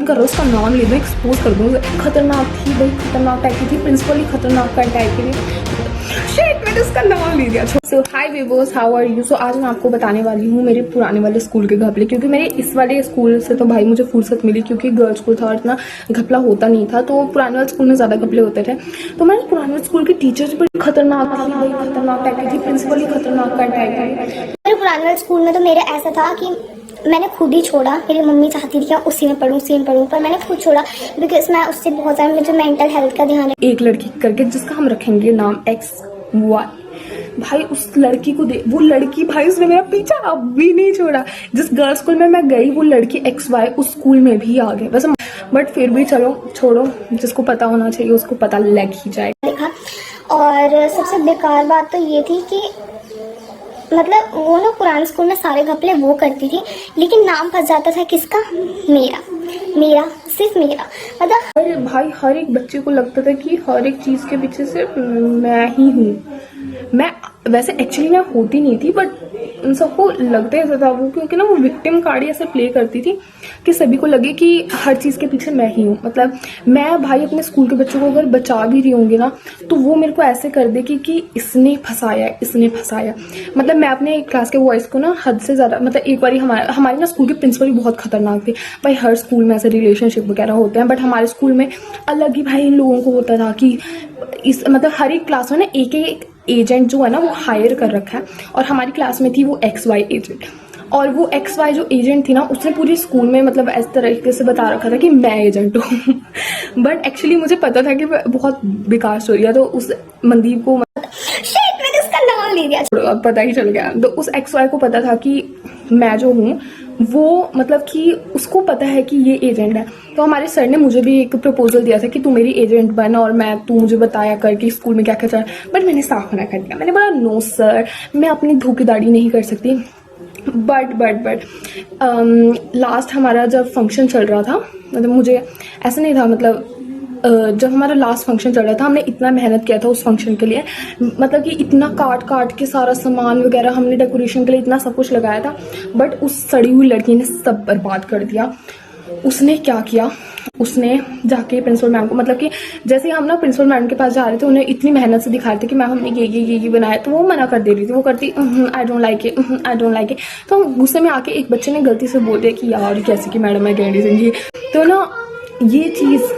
मन कर रहा है उसका नाम ले दो, एक्सपोज कर दूँ। खतरनाक थी भाई, खतरनाक टाइप की थी, प्रिंसिपल ही खतरनाक का टाइप की थी। शिट, मैंने उसका नाम ले दिया। So hi viewers, how are you. So आज मैं आपको बताने वाली हूँ मेरे पुराने वाले स्कूल के घपले, क्योंकि मेरे इस वाले स्कूल से तो भाई मुझे फुर्सत मिली, क्योंकि गर्ल्स स्कूल था और इतना घपला होता नहीं था। तो पुराने वाले स्कूल में ज़्यादा घपले होते थे। तो मेरे पुराने वाले स्कूल की टीचर्स बड़ी खतरनाक थी भाई, खतरनाक टाइप की थी, प्रिंसिपल ही खतरनाक का टाइप की। मेरे पुराने स्कूल में तो मेरा ऐसा था कि मैंने खुद ही छोड़ा। मेरी मम्मी चाहती थी कि उसी में पढ़ूँ, पर मैंने खुद छोड़ा बिकॉज मैं उससे बहुत ज़्यादा मुझे मेंटल हेल्थ का ध्यान है। एक लड़की करके जिसका हम रखेंगे नाम XY, भाई उस लड़की को दे, वो लड़की भाई उसने मेरा पीछा अब भी नहीं छोड़ा। जिस गर्ल्स स्कूल में मैं गई वो लड़की XY उस स्कूल में भी आ गए वैसे, बट फिर भी चलो छोड़ो, जिसको पता होना चाहिए उसको पता लग ही जाए। देखा, और सबसे बेकार बात तो ये थी कि मतलब वो ना पुराने स्कूल में सारे घपले वो करती थी, लेकिन नाम फंस जाता था किसका? मेरा सिर्फ मेरा। मतलब अरे भाई हर एक बच्चे को लगता था कि हर एक चीज के पीछे सिर्फ मैं ही हूँ। मैं वैसे एक्चुअली मैं होती नहीं थी, बट उन सबको लगता ऐसा था वो, क्योंकि ना वो विक्टिम कार्ड ऐसे प्ले करती थी कि सभी को लगे कि हर चीज़ के पीछे मैं ही हूँ। मतलब मैं भाई अपने स्कूल के बच्चों को अगर बचा भी रही होंगी ना, तो वो मेरे को ऐसे कर दे कि इसने फंसाया। मतलब मैं अपने क्लास के बॉयज़ को ना हद से ज़्यादा, मतलब एक बार हमारे ना स्कूल के प्रिंसिपल भी बहुत खतरनाक थे भाई। हर स्कूल में ऐसे रिलेशनशिप वगैरह होते हैं, बट हमारे स्कूल में अलग ही भाई इन लोगों को होता था कि इस मतलब हर एक क्लास में ना एक एजेंट जो है ना वो हायर कर रखा है, और हमारी क्लास में थी वो XY एजेंट। और वो XY जो एजेंट थी ना, उसने पूरी स्कूल में मतलब इस तरीके से बता रखा था कि मैं एजेंट हूँ। बट एक्चुअली मुझे पता था कि बहुत बेकार स्टोरी है, तो उस मनदीप को शिट, मैंने उसका नाम ले दिया, पता ही चल गया। तो उस XY को पता था कि मैं जो हूँ वो, मतलब कि उसको पता है कि ये एजेंट है। तो हमारे सर ने मुझे भी एक प्रपोजल दिया था कि तू मेरी एजेंट बन और तू मुझे बताया कर कि स्कूल में क्या क्या चल रहा है। बट मैंने साफ मना कर दिया। मैंने बोला नो सर, मैं अपनी धोखेधारी नहीं कर सकती। बट लास्ट हमारा जब फंक्शन चल रहा था, मतलब मुझे ऐसा नहीं था, मतलब जब हमारा लास्ट फंक्शन चल रहा था, हमने इतना मेहनत किया था उस फंक्शन के लिए, मतलब कि इतना काट के सारा सामान वगैरह हमने डेकोरेशन के लिए इतना सब कुछ लगाया था, बट उस सड़ी हुई लड़की ने सब बर्बाद कर दिया। उसने क्या किया, उसने जाके प्रिंसिपल मैम को, मतलब कि जैसे हम ना प्रिंसिपल मैम के पास जा रहे थे, उन्हें इतनी मेहनत से दिखा रहे थे कि मैम हमने ये बनाया, तो वो मना कर दे रही थी। वो करती आई डोंट लाइक इट। तो गुस्से में आके एक बच्चे ने गलती से बोल दिया कि यार कैसे कि मैडम मैं कैंडी सिंह जी। तो ना ये चीज़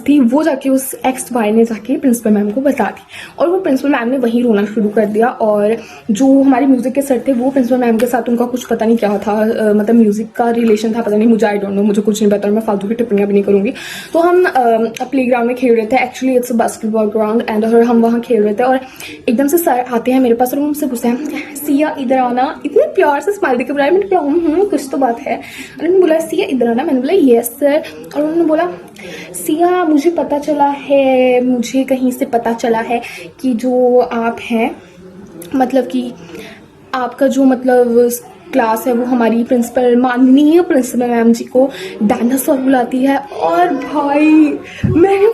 थी, वो जाके उस XY ने जाके प्रिंसिपल मैम को बता दी, और वो प्रिंसिपल मैम ने वहीं रोना शुरू कर दिया। और जो हमारे म्यूजिक के सर थे, वो प्रिंसिपल मैम के साथ उनका कुछ पता नहीं क्या था, मतलब म्यूजिक का रिलेशन था, पता नहीं, मुझे आई डोंट नो, मुझे कुछ नहीं पता, और मैं फालतू की टिप्पणियां भी नहीं करूंगी। तो हम प्ले ग्राउंड में खेल रहे थे, actually it's a basketball ground and, और हम वहाँ खेल रहे थे, और एकदम से सर आते हैं मेरे पास और मुझसे पूछते हैं सिया इधर आना, इतने प्यार से स्माइल देकर बुलाया। मैंने बोला कुछ तो बात है। उन्होंने बोला सिया इधर आना, मैंने बोला यस सर। और उन्होंने बोला सिया मुझे पता चला है, मुझे कहीं से पता चला है कि जो आप हैं, मतलब कि आपका जो मतलब क्लास है वो हमारी प्रिंसिपल, माननीय प्रिंसिपल मैम जी को डायनासोर बुलाती है। और भाई मैंने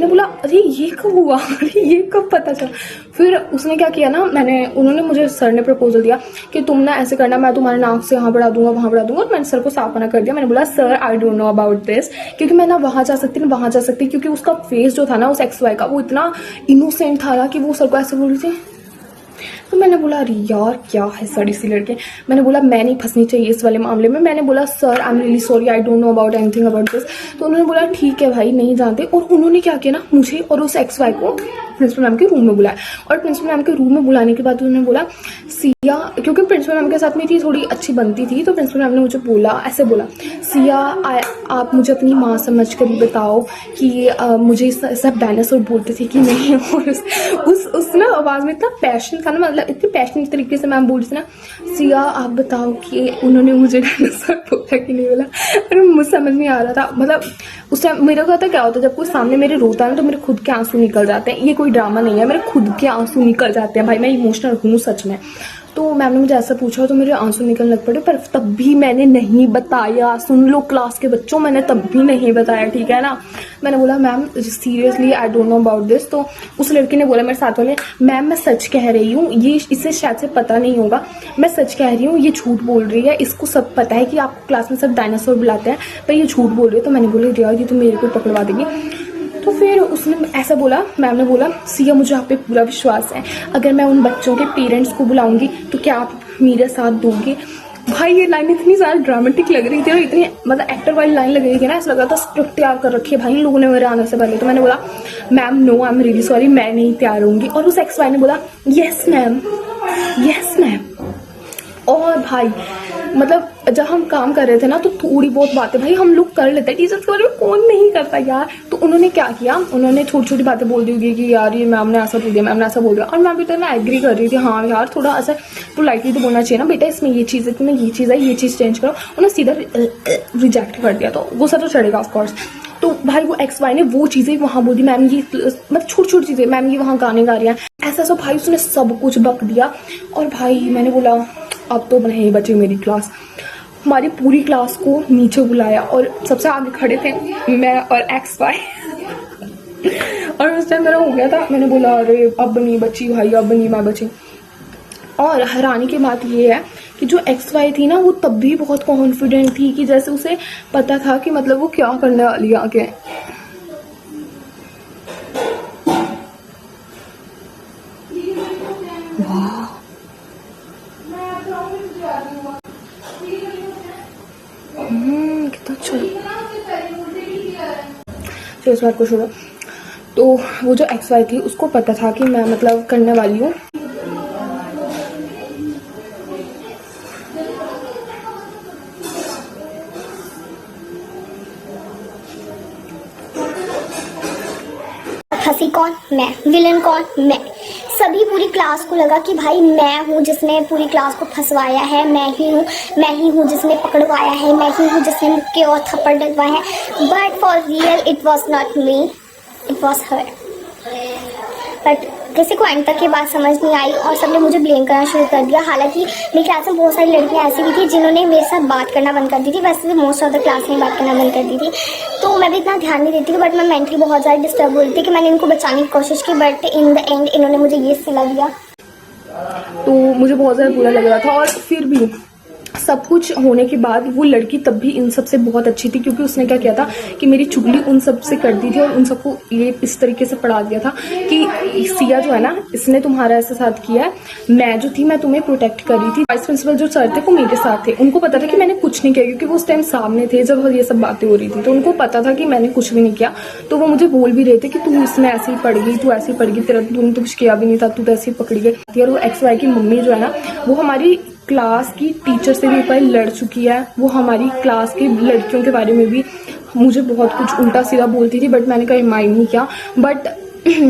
बोला अरे ये कब हुआ, अरे ये कब पता चला। फिर उसने क्या किया ना, उन्होंने मुझे, सर ने प्रपोजल दिया कि तुम ना ऐसे करना, मैं तुम्हारे नाक से यहाँ बढ़ा दूंगा वहाँ बढ़ा दूंगा। और मैंने सर को साफ मना कर दिया। मैंने बोला sir I don't know about this, क्योंकि मैं ना वहाँ जा सकती ना वहाँ जा सकती, क्योंकि उसका फेस जो था ना उस XY का, वो इतना इनोसेंट था ना कि वो सर को ऐसे बोल रही थी। तो मैंने बोला अरे यार क्या है सड़ी सी लड़के। मैंने बोला मैं नहीं फंसनी चाहिए इस वाले मामले में। मैंने बोला sir I am really sorry, I don't know about anything about this. तो उन्होंने बोला ठीक है भाई, नहीं जानते। और उन्होंने क्या किया ना, मुझे और उस XY को प्रिंसिपल मैम के रूम में बुलाया। और प्रिंसिपल मैम के रूम में बुलाने के बाद उन्होंने बोला सिया, क्योंकि प्रिंसिपल मैम के साथ मेरी थोड़ी अच्छी बनती थी, तो प्रिंसिपल मैम ने मुझे ऐसे बोला सिया आप मुझे अपनी माँ समझ कर बताओ कि मुझे सब डायनासोर बोलते थे कि नहीं। और उस ना आवाज़ में इतना पैशन था ना, मतलब इतनी पैशनेट तरीके से मैम बोल रही थी ना, सिया आप बताओ कि उन्होंने मुझे डायनासोर बोला कि नहीं बोला। और मुझे समझ नहीं आ रहा था, मतलब उस टाइम मेरा कहता क्या होता है, जब कोई सामने मेरे रोता है ना तो मेरे खुद के आंसू निकल जाते हैं। ये कोई ड्रामा नहीं है, मेरे खुद के आंसू निकल जाते हैं भाई, मैं इमोशनल हूँ सच में। तो मैम ने मुझे ऐसा पूछा तो मेरे आंसू निकलने लग पड़े, पर तब भी मैंने नहीं बताया। सुन लो क्लास के बच्चों, मैंने तब भी नहीं बताया, ठीक है ना। मैंने बोला ma'am seriously I don't know about this. तो उस लड़की ने बोला मेरे साथ वाले, मैम मैं सच कह रही हूँ, ये इसे शायद से पता नहीं होगा, मैं सच कह रही हूँ, ये झूठ बोल रही है, इसको सब पता है कि आपको क्लास में सब डायनासोर बुलाते हैं, पर ये झूठ बोल रही है। तो मैंने बोला यार ये तो मेरे को पकड़वा देगी। तो फिर उसने ऐसा बोला, मैम ने बोला सिया मुझे आप पे पूरा विश्वास है, अगर मैं उन बच्चों के पेरेंट्स को बुलाऊंगी तो क्या आप मेरा साथ दोगे। भाई ये लाइन इतनी ज़्यादा ड्रामेटिक लग रही थी और इतनी मतलब एक्टर वाली लाइन लग रही थी ना, ऐसा लग रहा था स्क्रिप्ट तैयार कर रखी है भाई इन लोगों ने मेरे आने से पहले। तो मैंने बोला ma'am no I am really sorry, मैं नहीं तैयार होंगी। और उस एक्स वाई ने बोला यस मैम, यस मैम। और भाई मतलब जब हम काम कर रहे थे ना तो थोड़ी बहुत बातें भाई हम लोग कर लेते हैं, टीचर्स के बारे में कौन नहीं करता यार। तो उन्होंने क्या किया, उन्होंने छोटी छोटी बातें बोल दी होगी कि यार ये मैम ने ऐसा बोल दिया, मैम ने ऐसा बोल दिया। और मैं भी तो मैं एग्री कर रही थी, हाँ यार थोड़ा ऐसा पोलाइटली तो बोलना चाहिए ना बेटा, इसमें ये चीज़ है, तुम्हें ये चीज़ है, ये चीज़ चेंज करो। उन्होंने सीधा रिजेक्ट कर दिया, तो गुस्सा तो चढ़ेगा ऑफकोर्स। तो भाई वो एक्स वाई ने वो चीज़ें वहाँ बोली, मैम ये मतलब छोटी छोटी चीज़ें, मैम ये वहाँ गाने गा रही हैं, ऐसा सब भाई उसने सब कुछ बक दिया। और भाई मैंने बोला अब तो नहीं बची मेरी क्लास। हमारी पूरी क्लास को नीचे बुलाया और सबसे आगे खड़े थे मैं और एक्स वाई। और उस टाइम मेरा हो गया था, मैंने बोला अरे अब नहीं बची भाई, अब नहीं मैं बची। और हैरानी की बात ये है कि जो एक्स वाई थी ना वो तब भी बहुत कॉन्फिडेंट थी कि जैसे उसे पता था कि मतलब वो क्या करने वाली है आगे। कितना अच्छा। तो इस बात को छोड़ो। तो वो जो एक्स वाई थी उसको पता था कि मैं मतलब करने वाली हूँ। हंसी कौन, मैं। विलन कौन, मैं। सभी पूरी क्लास को लगा कि भाई मैं हूँ जिसने पूरी क्लास को फंसवाया है, मैं ही हूँ जिसने पकड़वाया है, मैं ही हूँ जिसने मुक्के और थप्पड़ डलवाए हैं। But for real it was not me, it was her. But किसी को एंड तक की बात समझ नहीं आई और सबने मुझे ब्लेम करना शुरू कर दिया। हालांकि मेरी क्लास में बहुत सारी लड़कियां ऐसी भी थी जिन्होंने मेरे साथ बात करना बंद कर दी थी, वैसे तो मोस्ट ऑफ द क्लास में बात करना बंद कर दी थी। तो मैं भी इतना ध्यान नहीं देती थी, बट मैं मेंटली बहुत ज़्यादा डिस्टर्ब हो रही थी कि मैंने इनको बचाने की कोशिश की, बट इन द एंड इन्होंने मुझे ये सिला दिया। तो मुझे बहुत ज़्यादा बुरा लग रहा था। और फिर भी सब कुछ होने के बाद वो लड़की तब भी इन सब से बहुत अच्छी थी, क्योंकि उसने क्या किया था कि मेरी चुगली उन सब से कर दी थी और उन सबको ये इस तरीके से पढ़ा दिया था कि सिया जो है ना इसने तुम्हारा ऐसा साथ किया है, मैं जो थी मैं तुम्हें प्रोटेक्ट कर रही थी। वाइस प्रिंसिपल जो सर थे वो मेरे साथ थे, उनको पता था कि मैंने कुछ नहीं किया, क्योंकि वो उस टाइम सामने थे जब ये सब बातें हो रही थी, तो उनको पता था कि मैंने कुछ भी नहीं किया। तो वो मुझे बोल भी रहे थे कि तू इसमें ऐसे ही पड़ गई, तू ऐसे ही पड़ गई, तेरा तूने तो कुछ किया भी नहीं था, तू तो ऐसे ही पकड़ी गई। और वो एक्स वाई की मम्मी जो है ना वो हमारी क्लास की टीचर से भी ऊपर लड़ चुकी है। वो हमारी क्लास की लड़कियों के बारे में भी मुझे बहुत कुछ उल्टा सीधा बोलती थी, बट मैंने कहीं माइंड नहीं किया। बट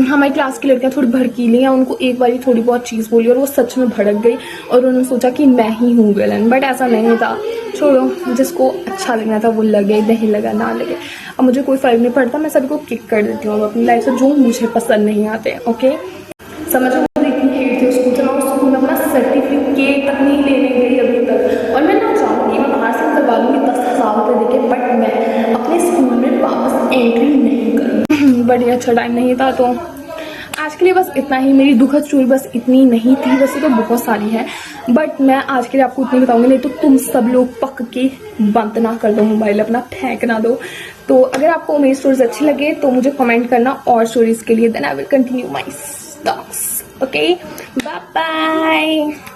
हमारी क्लास की लड़कियां थोड़ी भड़कीली हैं, उनको एक बारी थोड़ी बहुत चीज़ बोली और वो सच में भड़क गई और उन्होंने सोचा कि मैं ही हूँ विलन, बट ऐसा नहीं था। छोड़ो, जिसको अच्छा लगना था वो लगे, नहीं लगा ना लगे, अब मुझे कोई फ़र्क नहीं पड़ता। मैं सभी को किक कर देती हूँ अपनी लाइफ से जो मुझे पसंद नहीं आते। ओके, समझो सर्टिफिकेट तक नहीं लेने गई अभी तक, और मैं ना चाहूँगी मैं बाहर से करवा लूँगी 10,000 रुपये देके, बट मैं अपने स्कूल में वापस एंट्री नहीं करूँगी। बड़ी अच्छा टाइम नहीं था। तो आज के लिए बस इतना ही। मेरी दुखद स्टोरी बस इतनी नहीं थी, वैसे तो बहुत सारी है, बट मैं आज के लिए आपको इतनी बताऊंगी, नहीं तो तुम सब लोग पक के बंद ना कर दो मोबाइल अपना, फेंक ना दो। तो अगर आपको मेरी स्टोरीज अच्छी लगे तो मुझे कमेंट करना और स्टोरीज के लिए, then I will continue my stocks. Okay, bye bye.